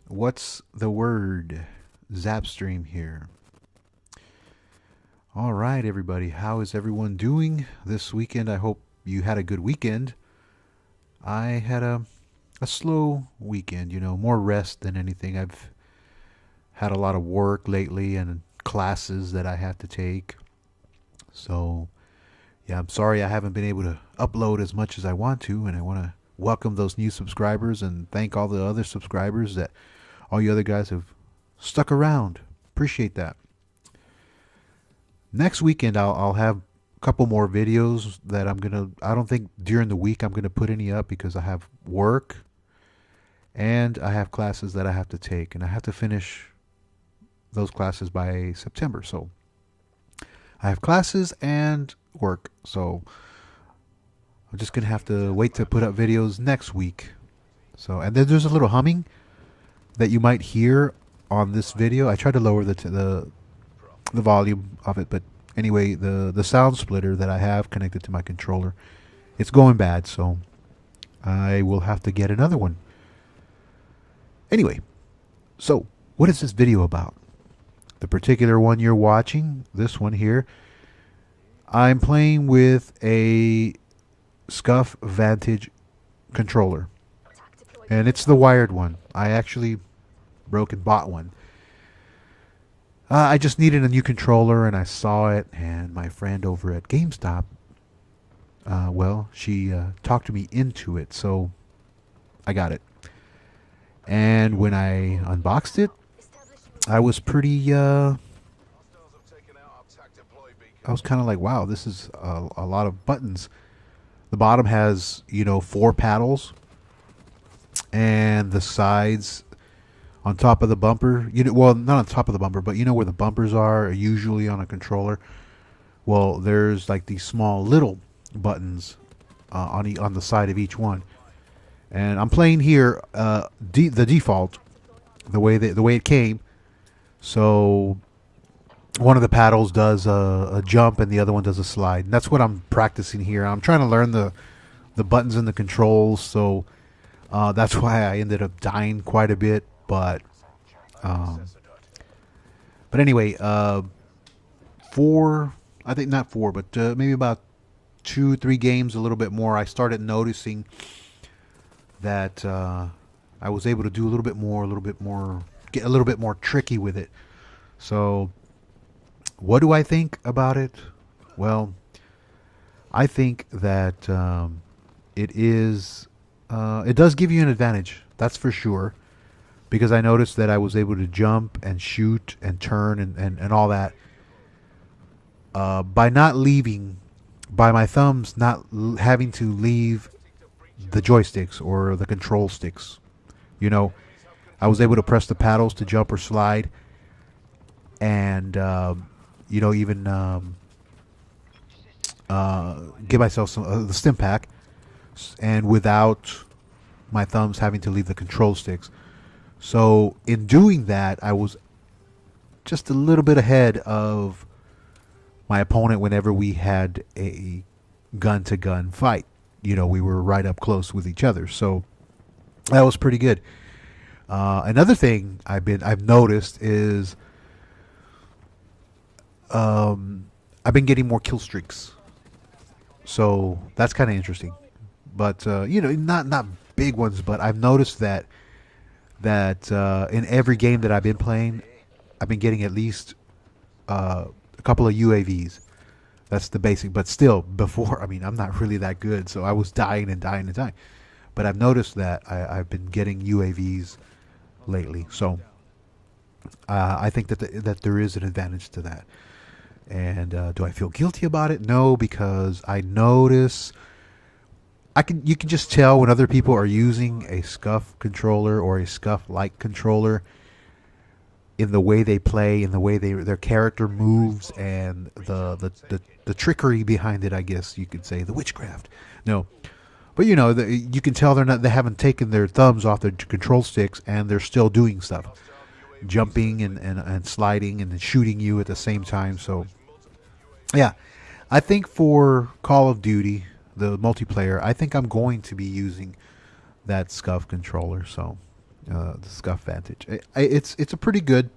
What's the word? Zapstream here. All right, everybody. How is everyone doing this weekend? I hope you had a good weekend. I had a slow weekend, more rest than anything. I've had a lot of work lately and classes that I have to take. So, yeah, I'm sorry I haven't been able to upload as much as I want to, and I want to welcome those new subscribers and thank all the other subscribers that all you other guys have stuck around. Appreciate that. Next weekend, I'll have a couple more videos that I don't think during the week I'm gonna put any up because I have work and I have classes that I have to take, and I have to finish those classes by September. So I have classes and work. So I'm just gonna have to wait to put up videos next week. So, and then there's a little humming that you might hear on this video. I tried to lower the volume of it, but anyway, the sound splitter that I have connected to my controller, it's going bad, so I will have to get another one. Anyway, so what is this video about? The particular one you're watching, this one here, I'm playing with a Scuff Vantage controller, and it's the wired one. I actually broke and bought one. I just needed a new controller, and I saw it, and my friend over at GameStop, she talked me into it, so I got it. And when I unboxed it, I was I was kind of like, wow, this is a lot of buttons. The bottom has, 4 paddles, and the sides on top of the bumper, well, not on top of the bumper, but where the bumpers are usually on a controller. Well, there's like these small little buttons on the side of each one, and I'm playing here the default, the way it came. So one of the paddles does a jump and the other one does a slide. And that's what I'm practicing here. I'm trying to learn the buttons and the controls, so that's why I ended up dying quite a bit. But anyway, I think not four, but maybe about 2-3 games, a little bit more, I started noticing that I was able to do a little bit more, get a little bit more tricky with it. So what do I think about it? Well, I think that it does give you an advantage, that's for sure, because I noticed that I was able to jump and shoot and turn and all that by not leaving, by my thumbs not having to leave the joysticks or the control sticks. I was able to press the paddles to jump or slide, and even give myself some the stim pack, and without my thumbs having to leave the control sticks. So in doing that, I was just a little bit ahead of my opponent whenever we had a gun-to-gun fight. We were right up close with each other, so that was pretty good. Another thing I've noticed is I've been getting more kill streaks, so that's kind of interesting. But not big ones, but I've noticed that in every game that I've been playing, I've been getting at least a couple of UAVs. That's the basic. But still, before, I'm not really that good, so I was dying and dying and dying. But I've noticed that I've been getting UAVs lately, so I think that there is an advantage to that. And do I feel guilty about it? No, because I notice you can just tell when other people are using a Scuff controller or a Scuff-like controller in the way they play, in the way their character moves, and the trickery behind it. I guess you could say the witchcraft. No, but you can tell they haven't taken their thumbs off their control sticks, and they're still doing stuff, jumping and sliding and shooting you at the same time. So yeah, I think for Call of Duty, the multiplayer, I think I'm going to be using that Scuff controller. So the Scuff Vantage. It's a pretty good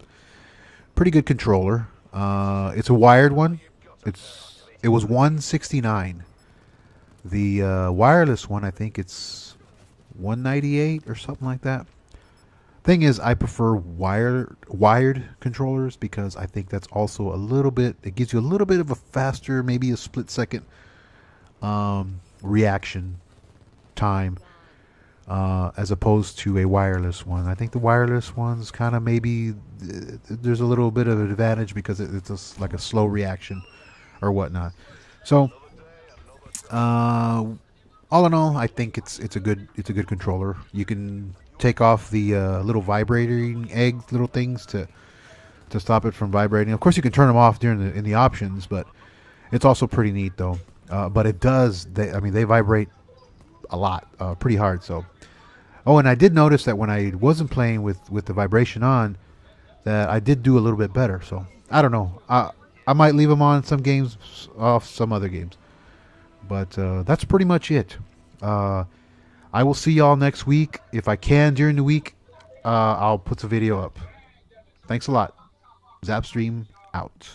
controller. It's a wired one. It was 169. The wireless one, I think it's 198 or something like that. Thing is, I prefer wired controllers because I think that's also a little bit. It gives you a little bit of a faster, maybe a split second reaction time as opposed to a wireless one. I think the wireless ones kind of maybe there's a little bit of an advantage because it's like a slow reaction or whatnot. So all in all, I think it's a good controller. You can take off the little vibrating egg little things to stop it from vibrating. Of course, you can turn them off during in the options, but it's also pretty neat though. But it does. They vibrate a lot, pretty hard. So, oh, and I did notice that when I wasn't playing with the vibration on, that I did do a little bit better. So I don't know. I might leave them on some games, off some other games. But that's pretty much it. I will see y'all next week. If I can during the week, I'll put the video up. Thanks a lot. Zapstream out.